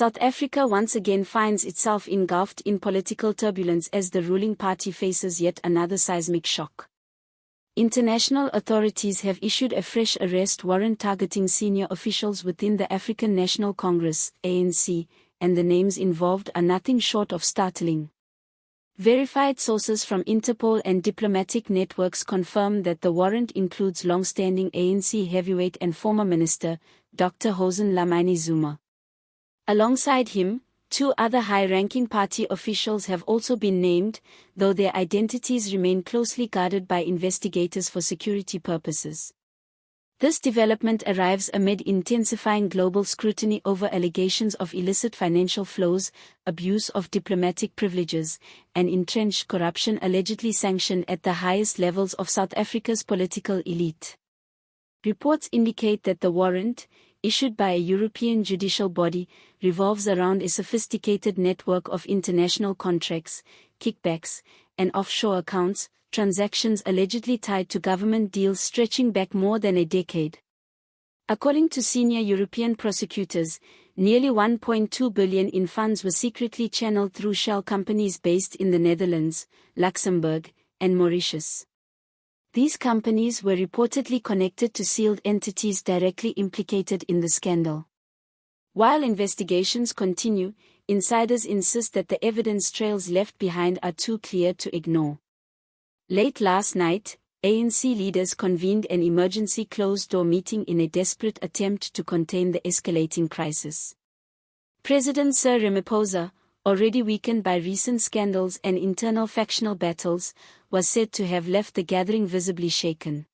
South Africa once again finds itself engulfed in political turbulence as the ruling party faces yet another seismic shock. International authorities have issued a fresh arrest warrant targeting senior officials within the African National Congress, ANC, and the names involved are nothing short of startling. Verified sources from Interpol and diplomatic networks confirm that the warrant includes long-standing ANC heavyweight and former minister, Dr. Nkosazana Dlamini-Zuma. Alongside him, two other high-ranking party officials have also been named, though their identities remain closely guarded by investigators for security purposes. This development arrives amid intensifying global scrutiny over allegations of illicit financial flows, abuse of diplomatic privileges, and entrenched corruption allegedly sanctioned at the highest levels of South Africa's political elite. Reports indicate that the warrant, issued by a European judicial body, revolves around a sophisticated network of international contracts, kickbacks, and offshore accounts, transactions allegedly tied to government deals stretching back more than a decade. According to senior European prosecutors, nearly 1.2 billion in funds were secretly channeled through shell companies based in the Netherlands, Luxembourg, and Mauritius. These companies were reportedly connected to sealed entities directly implicated in the scandal. While investigations continue, insiders insist that the evidence trails left behind are too clear to ignore. Late last night, ANC leaders convened an emergency closed-door meeting in a desperate attempt to contain the escalating crisis. President Cyril Ramaphosa, already weakened by recent scandals and internal factional battles, was said to have left the gathering visibly shaken.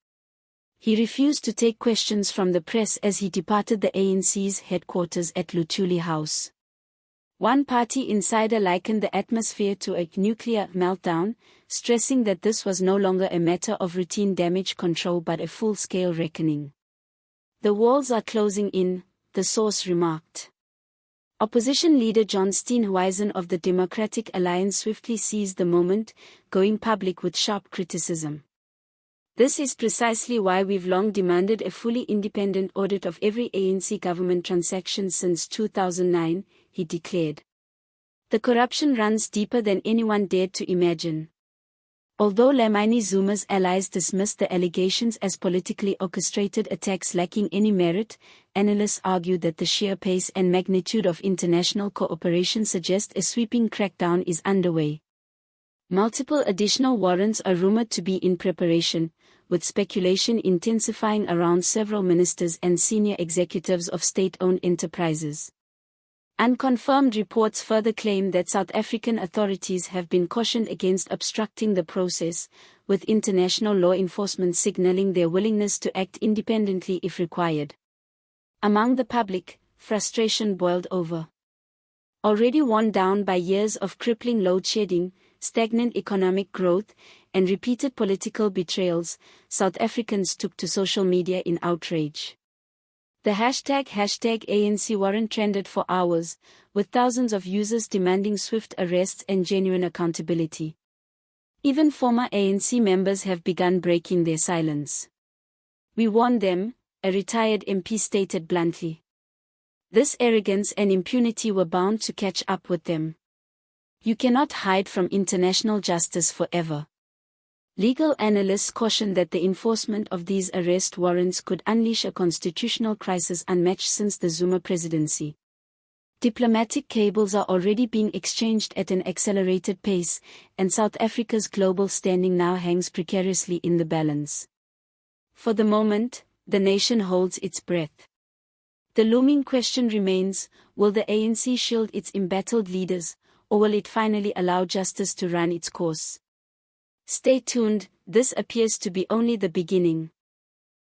He refused to take questions from the press as he departed the ANC's headquarters at Luthuli House. One party insider likened the atmosphere to a nuclear meltdown, stressing that this was no longer a matter of routine damage control but a full-scale reckoning. "The walls are closing in," the source remarked. Opposition leader John Steenhuisen of the Democratic Alliance swiftly seized the moment, going public with sharp criticism. "This is precisely why we've long demanded a fully independent audit of every ANC government transaction since 2009, he declared. "The corruption runs deeper than anyone dared to imagine." Although Dlamini-Zuma's allies dismissed the allegations as politically orchestrated attacks lacking any merit, analysts argue that the sheer pace and magnitude of international cooperation suggest a sweeping crackdown is underway. Multiple additional warrants are rumored to be in preparation, with speculation intensifying around several ministers and senior executives of state-owned enterprises. Unconfirmed reports further claim that South African authorities have been cautioned against obstructing the process, with international law enforcement signaling their willingness to act independently if required. Among the public, frustration boiled over. Already worn down by years of crippling load shedding, stagnant economic growth, and repeated political betrayals, South Africans took to social media in outrage. The hashtag ANC warrant trended for hours, with thousands of users demanding swift arrests and genuine accountability. Even former ANC members have begun breaking their silence. "We warned them," a retired MP stated bluntly. This arrogance and impunity were bound to catch up with them. "You cannot hide from international justice forever." Legal analysts caution that the enforcement of these arrest warrants could unleash a constitutional crisis unmatched since the Zuma presidency. Diplomatic cables are already being exchanged at an accelerated pace, and South Africa's global standing now hangs precariously in the balance. For the moment, the nation holds its breath. The looming question remains, will the ANC shield its embattled leaders, or will it finally allow justice to run its course? Stay tuned, this appears to be only the beginning.